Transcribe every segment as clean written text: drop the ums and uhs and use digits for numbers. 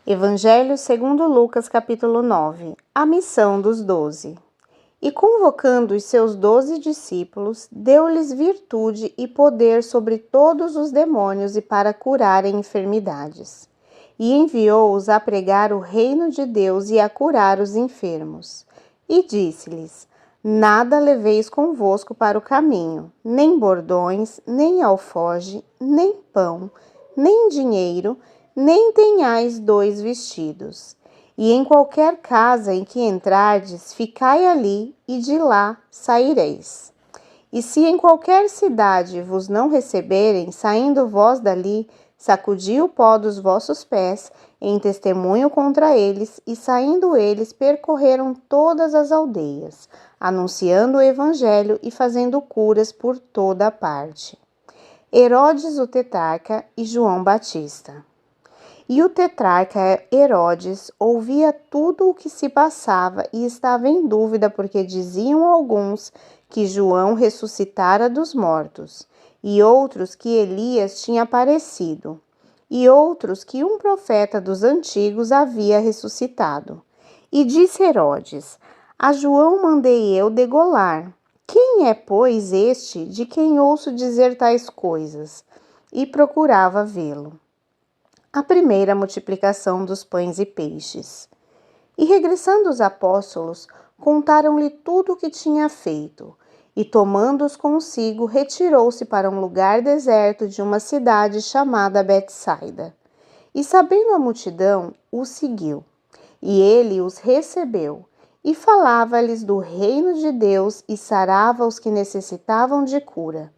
Evangelho segundo Lucas, capítulo 9. A missão dos 12. E convocando os seus 12 discípulos, deu-lhes virtude e poder sobre todos os demônios e para curarem enfermidades. E enviou-os a pregar o reino de Deus e a curar os enfermos. E disse-lhes: Nada leveis convosco para o caminho, nem bordões, nem alforge, nem pão, nem dinheiro, nem tenhais 2 vestidos. E em qualquer casa em que entrardes, ficai ali, e de lá saireis. E se em qualquer cidade vos não receberem, saindo vós dali, sacudi o pó dos vossos pés, em testemunho contra eles, e saindo eles, percorreram todas as aldeias, anunciando o evangelho e fazendo curas por toda a parte. Herodes o tetrarca e João Batista. E o tetrarca Herodes ouvia tudo o que se passava e estava em dúvida, porque diziam alguns que João ressuscitara dos mortos, e outros que Elias tinha aparecido, e outros que um profeta dos antigos havia ressuscitado. E disse Herodes: A João mandei eu degolar. Quem é, pois, este de quem ouço dizer tais coisas? E procurava vê-lo. A primeira multiplicação dos pães e peixes. E regressando os apóstolos, contaram-lhe tudo o que tinha feito, e tomando-os consigo, retirou-se para um lugar deserto de uma cidade chamada Betsaida. E sabendo a multidão, o seguiu, e ele os recebeu, e falava-lhes do reino de Deus e sarava os que necessitavam de cura.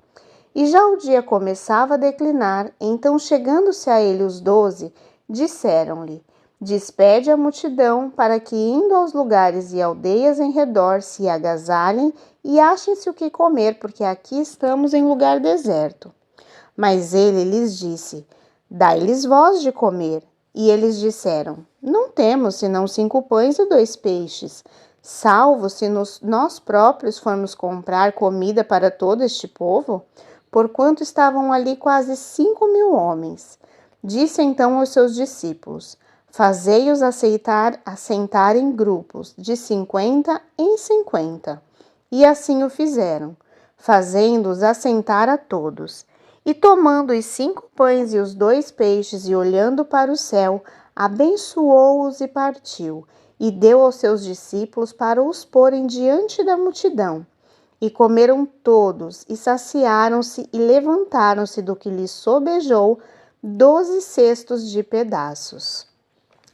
E já o dia começava a declinar, então chegando-se a ele os 12, disseram-lhe: Despede a multidão, para que indo aos lugares e aldeias em redor se agasalhem e achem-se o que comer, porque aqui estamos em lugar deserto. Mas ele lhes disse: Dai-lhes vós de comer. E eles disseram: Não temos senão 5 pães e 2 peixes, salvo se nós próprios formos comprar comida para todo este povo? Porquanto estavam ali quase 5.000 homens. Disse então aos seus discípulos: Fazei-os assentar em grupos, de 50 em 50. E assim o fizeram, fazendo-os assentar a todos. E tomando os 5 pães e os 2 peixes, e olhando para o céu, abençoou-os e partiu, e deu aos seus discípulos para os porem diante da multidão. E comeram todos, e saciaram-se, e levantaram-se do que lhes sobejou 12 cestos de pedaços.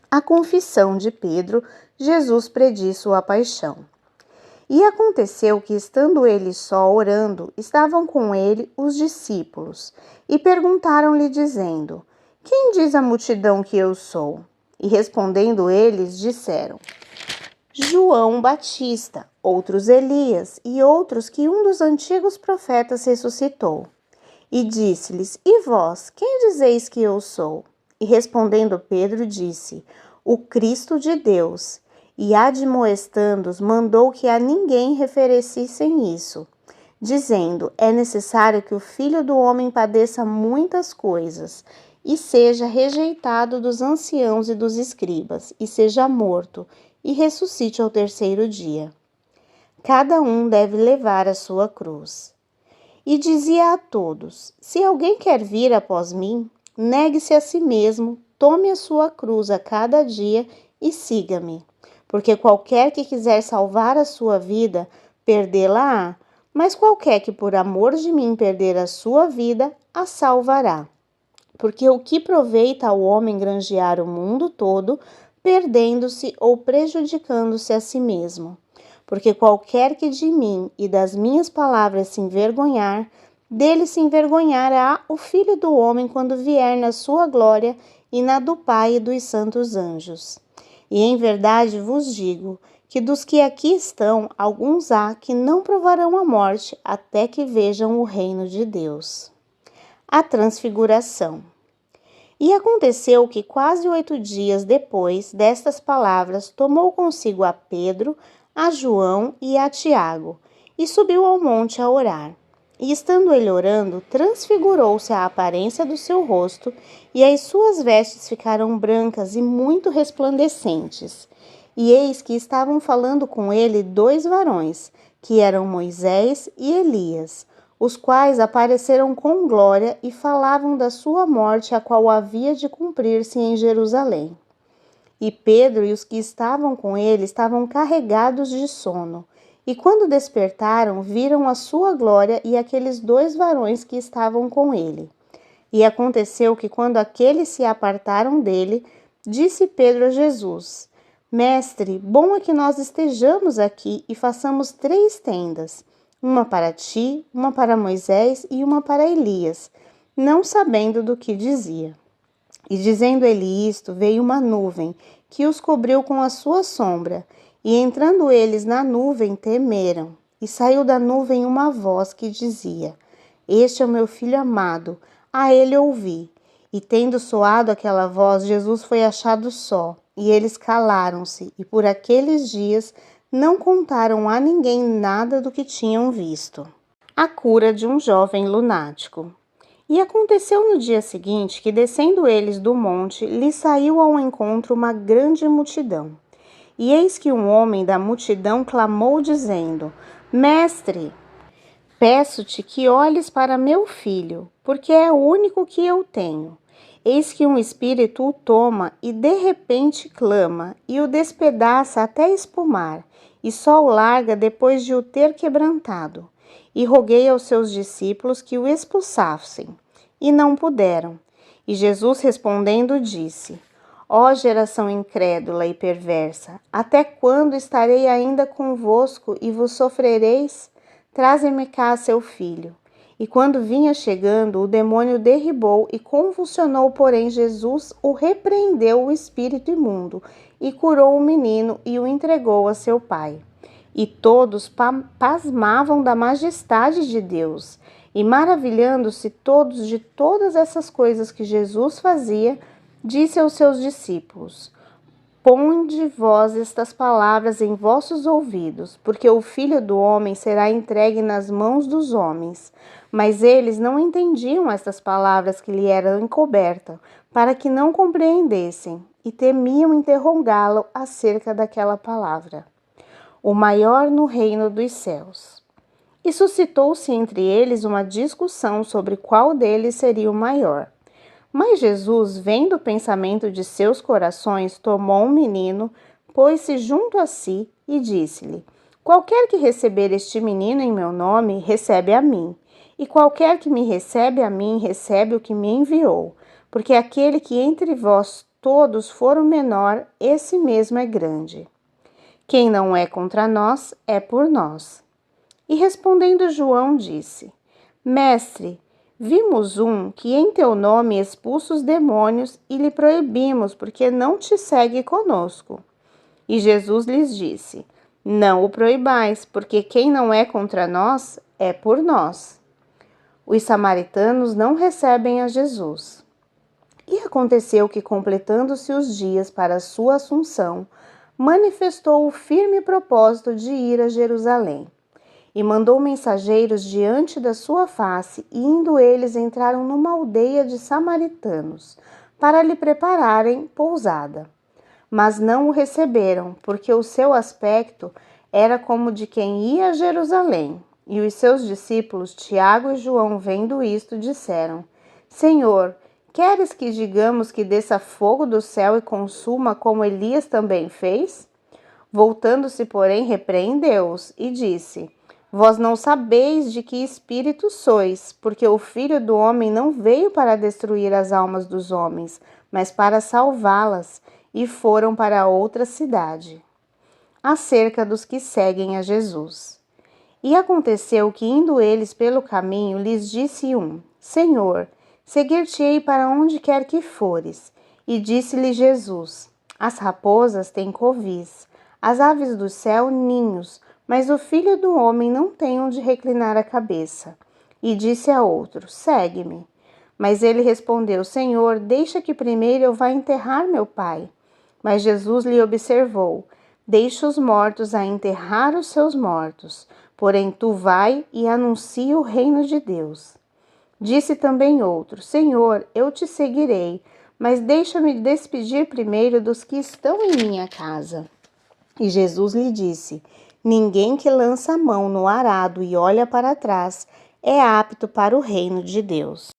A confissão de Pedro, Jesus prediz sua paixão. E aconteceu que, estando ele só orando, estavam com ele os discípulos, e perguntaram-lhe, dizendo: Quem diz a multidão que eu sou? E respondendo eles, disseram: João Batista, outros Elias, e outros que um dos antigos profetas ressuscitou. E disse-lhes: E vós, quem dizeis que eu sou? E respondendo Pedro, disse: O Cristo de Deus. E admoestando-os, mandou que a ninguém referecessem isso, dizendo: É necessário que o Filho do Homem padeça muitas coisas, e seja rejeitado dos anciãos e dos escribas, e seja morto, e ressuscite ao 3º dia. Cada um deve levar a sua cruz. E dizia a todos: Se alguém quer vir após mim, negue-se a si mesmo, tome a sua cruz a cada dia e siga-me. Porque qualquer que quiser salvar a sua vida, perdê-la-á, mas qualquer que por amor de mim perder a sua vida, a salvará. Porque o que aproveita ao homem granjear o mundo todo, perdendo-se ou prejudicando-se a si mesmo? Porque qualquer que de mim e das minhas palavras se envergonhar, dele se envergonhará o Filho do Homem quando vier na sua glória e na do Pai e dos santos anjos. E em verdade vos digo que dos que aqui estão, alguns há que não provarão a morte até que vejam o reino de Deus. A transfiguração. E aconteceu que quase 8 dias depois destas palavras, tomou consigo a Pedro, a João e a Tiago, e subiu ao monte a orar. E estando ele orando, transfigurou-se a aparência do seu rosto, e as suas vestes ficaram brancas e muito resplandecentes. E eis que estavam falando com ele 2 varões, que eram Moisés e Elias, os quais apareceram com glória e falavam da sua morte, a qual havia de cumprir-se em Jerusalém. E Pedro e os que estavam com ele estavam carregados de sono. E quando despertaram, viram a sua glória e aqueles 2 varões que estavam com ele. E aconteceu que, quando aqueles se apartaram dele, disse Pedro a Jesus: Mestre, bom é que nós estejamos aqui e façamos 3 tendas, uma para ti, uma para Moisés e uma para Elias, não sabendo do que dizia. E dizendo ele isto, veio uma nuvem, que os cobriu com a sua sombra, e entrando eles na nuvem, temeram. E saiu da nuvem uma voz que dizia: Este é o meu filho amado, a ele ouvi. E tendo soado aquela voz, Jesus foi achado só, e eles calaram-se, e por aqueles dias não contaram a ninguém nada do que tinham visto. A cura de um jovem lunático. E aconteceu no dia seguinte que, descendo eles do monte, lhes saiu ao encontro uma grande multidão. E eis que um homem da multidão clamou, dizendo: Mestre, peço-te que olhes para meu filho, porque é o único que eu tenho. Eis que um espírito o toma e de repente clama, e o despedaça até espumar, e só o larga depois de o ter quebrantado. E roguei aos seus discípulos que o expulsassem, e não puderam. E Jesus respondendo disse: Ó geração incrédula e perversa, até quando estarei ainda convosco e vos sofrereis? Traze-me cá seu filho. E quando vinha chegando, o demônio derribou e convulsionou, porém Jesus o repreendeu o espírito imundo, e curou o menino e o entregou a seu pai. E todos pasmavam da majestade de Deus, e maravilhando-se todos de todas essas coisas que Jesus fazia, disse aos seus discípulos: Ponde vós estas palavras em vossos ouvidos, porque o Filho do Homem será entregue nas mãos dos homens. Mas eles não entendiam estas palavras que lhe eram encobertas, para que não compreendessem, e temiam interrogá-lo acerca daquela palavra. O maior no reino dos céus. E suscitou-se entre eles uma discussão sobre qual deles seria o maior. Mas Jesus, vendo o pensamento de seus corações, tomou um menino, pôs-se junto a si e disse-lhe: Qualquer que receber este menino em meu nome, recebe a mim. E qualquer que me recebe a mim, recebe o que me enviou. Porque aquele que entre vós todos for o menor, esse mesmo é grande. Quem não é contra nós, é por nós. E respondendo João, disse: Mestre, vimos um que em teu nome expulsa os demônios e lhe proibimos, porque não te segue conosco. E Jesus lhes disse: Não o proibais, porque quem não é contra nós, é por nós. Os samaritanos não recebem a Jesus. E aconteceu que, completando-se os dias para a sua assunção, manifestou o firme propósito de ir a Jerusalém. E mandou mensageiros diante da sua face, e indo eles entraram numa aldeia de samaritanos, para lhe prepararem pousada. Mas não o receberam, porque o seu aspecto era como de quem ia a Jerusalém. E os seus discípulos, Tiago e João, vendo isto, disseram: Senhor, queres que digamos que desça fogo do céu e consuma, como Elias também fez? Voltando-se, porém, repreendeu-os e disse: Vós não sabeis de que espírito sois, porque o Filho do Homem não veio para destruir as almas dos homens, mas para salvá-las, e foram para outra cidade. Acerca dos que seguem a Jesus. E aconteceu que, indo eles pelo caminho, lhes disse um: Senhor, seguir-te-ei para onde quer que fores. E disse-lhe Jesus: As raposas têm covis, as aves do céu ninhos, mas o Filho do Homem não tem onde reclinar a cabeça. E disse a outro: Segue-me. Mas ele respondeu: Senhor, deixa que primeiro eu vá enterrar meu pai. Mas Jesus lhe observou: Deixa os mortos a enterrar os seus mortos. porém tu vai e anuncia o reino de Deus. Disse também outro: Senhor, eu te seguirei, mas deixa-me despedir primeiro dos que estão em minha casa. E Jesus lhe disse: Ninguém que lança a mão no arado e olha para trás é apto para o reino de Deus.